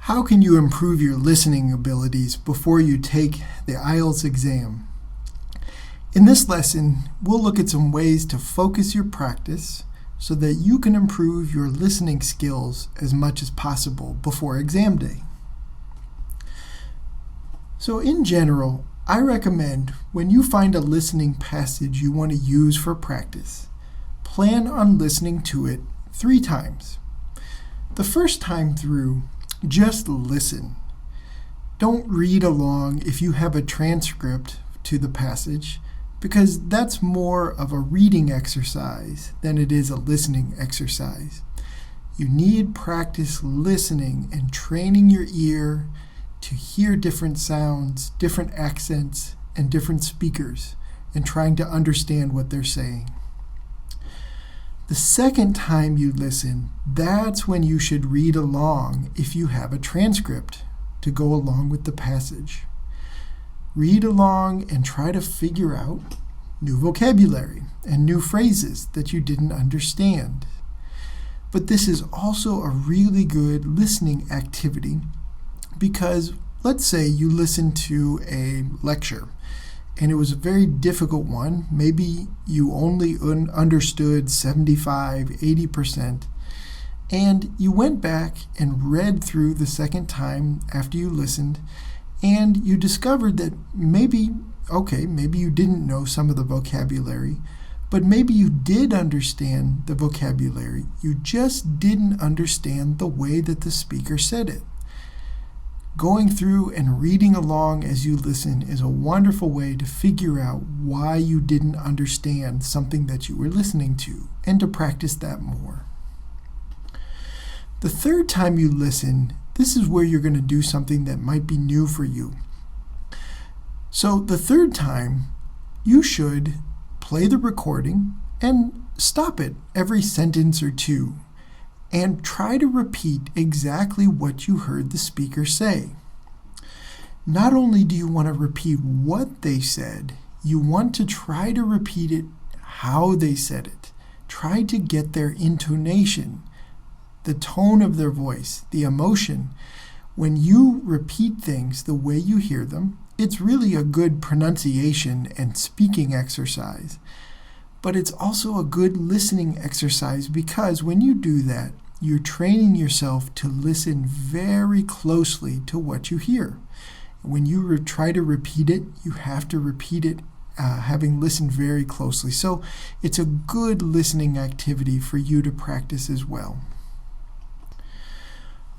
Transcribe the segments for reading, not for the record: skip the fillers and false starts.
How can you improve your listening abilities before you take the IELTS exam? In this lesson, we'll look at some ways to focus your practice so that you can improve your listening skills as much as possible before exam day. So in general, I recommend when you find a listening passage you want to use for practice, plan on listening to it 3 times. The first time through, just listen. Don't read along if you have a transcript to the passage, because that's more of a reading exercise than it is a listening exercise. You need practice listening and training your ear to hear different sounds, different accents, and different speakers, and trying to understand what they're saying. The second time you listen, that's when you should read along if you have a transcript to go along with the passage. Read along and try to figure out new vocabulary and new phrases that you didn't understand. But this is also a really good listening activity because let's say you listen to a lecture and it was a very difficult one. Maybe you only understood 75, 80%, and you went back and read through the second time after you listened, and you discovered that maybe you didn't know some of the vocabulary, but maybe you did understand the vocabulary. You just didn't understand the way that the speaker said it. Going through and reading along as you listen is a wonderful way to figure out why you didn't understand something that you were listening to and to practice that more. The third time you listen, this is where you're going to do something that might be new for you. So the third time, you should play the recording and stop it every sentence or two and try to repeat exactly what you heard the speaker say. Not only do you want to repeat what they said, you want to try to repeat it how they said it. Try to get their intonation, the tone of their voice, the emotion. When you repeat things the way you hear them, it's really a good pronunciation and speaking exercise. But it's also a good listening exercise because when you do that, you're training yourself to listen very closely to what you hear. When you try to repeat it, you have to repeat it having listened very closely. So it's a good listening activity for you to practice as well.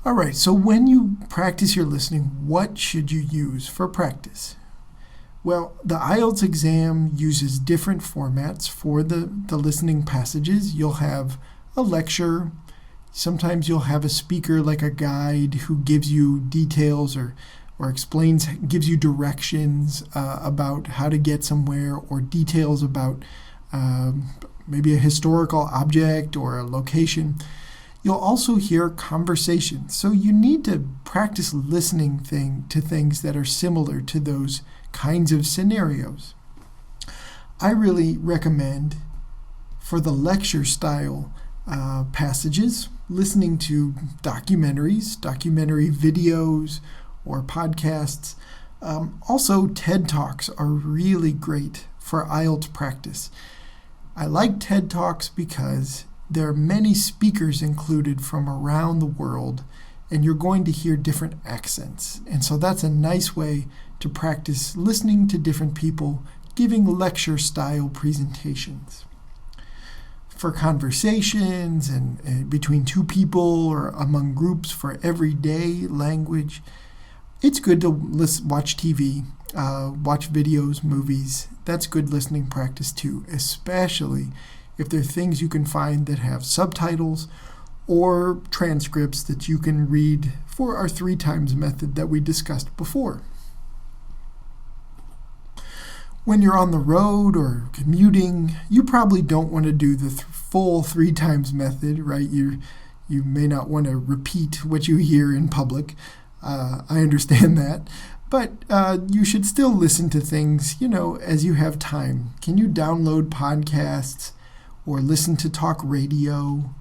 All right, so when you practice your listening, what should you use for practice? Well, the IELTS exam uses different formats for the listening passages. You'll have a lecture. Sometimes you'll have a speaker like a guide who gives you details or gives you directions about how to get somewhere, or details about maybe a historical object or a location. You'll also hear conversations. So you need to practice listening to things that are similar to those kinds of scenarios. I really recommend for the lecture style passages, listening to documentary videos or podcasts. Also, TED Talks are really great for IELTS practice. I like TED Talks because there are many speakers included from around the world, and you're going to hear different accents. And so that's a nice way to practice listening to different people giving lecture-style presentations. For conversations and between two people or among groups for everyday language, it's good to watch TV, watch videos, movies. That's good listening practice too, especially if there are things you can find that have subtitles or transcripts that you can read for our 3 times method that we discussed before. When you're on the road or commuting, you probably don't want to do the full 3 times method, right? You may not want to repeat what you hear in public. I understand that. But you should still listen to things, as you have time. Can you download podcasts or listen to talk radio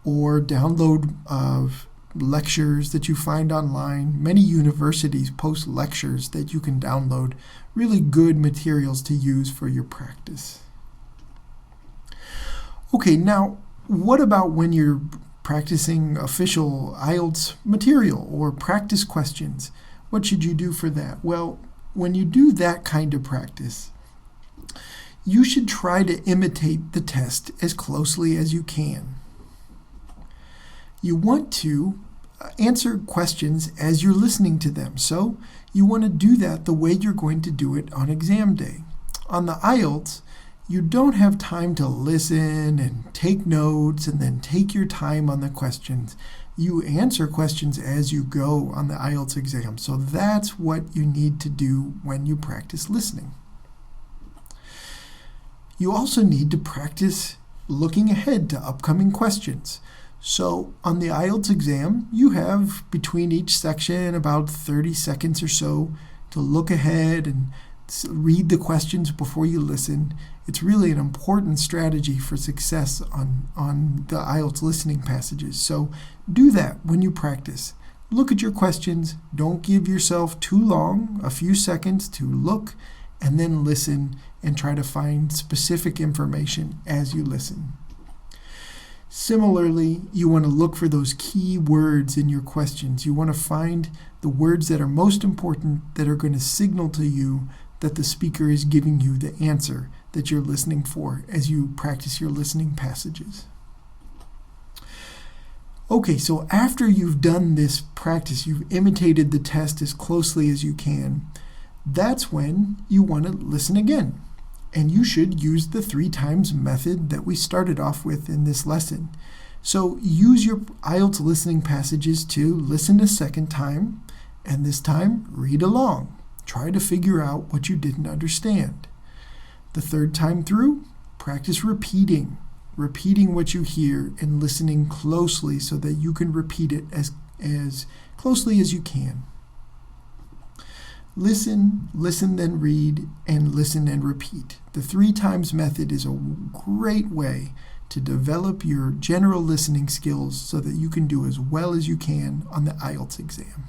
or download lectures that you find online. Many universities post lectures that you can download. Really good materials to use for your practice. Okay, now what about when you're practicing official IELTS material or practice questions? What should you do for that? Well, when you do that kind of practice, you should try to imitate the test as closely as you can. You want to answer questions as you're listening to them. So you want to do that the way you're going to do it on exam day. On the IELTS, you don't have time to listen and take notes and then take your time on the questions. You answer questions as you go on the IELTS exam. So that's what you need to do when you practice listening. You also need to practice looking ahead to upcoming questions. So on the IELTS exam, you have between each section about 30 seconds or so to look ahead and read the questions before you listen. It's really an important strategy for success on the IELTS listening passages. So do that when you practice. Look at your questions. Don't give yourself too long, a few seconds to look, and then listen and try to find specific information as you listen. Similarly, you want to look for those key words in your questions. You want to find the words that are most important, that are going to signal to you that the speaker is giving you the answer that you're listening for as you practice your listening passages. Okay, so after you've done this practice, you've imitated the test as closely as you can, that's when you want to listen again. And you should use the 3 times method that we started off with in this lesson. So use your IELTS listening passages to listen a second time, and this time read along. Try to figure out what you didn't understand. The 3rd time through, practice repeating what you hear and listening closely so that you can repeat it as closely as you can. Listen, then read, and listen and repeat. The 3 times method is a great way to develop your general listening skills so that you can do as well as you can on the IELTS exam.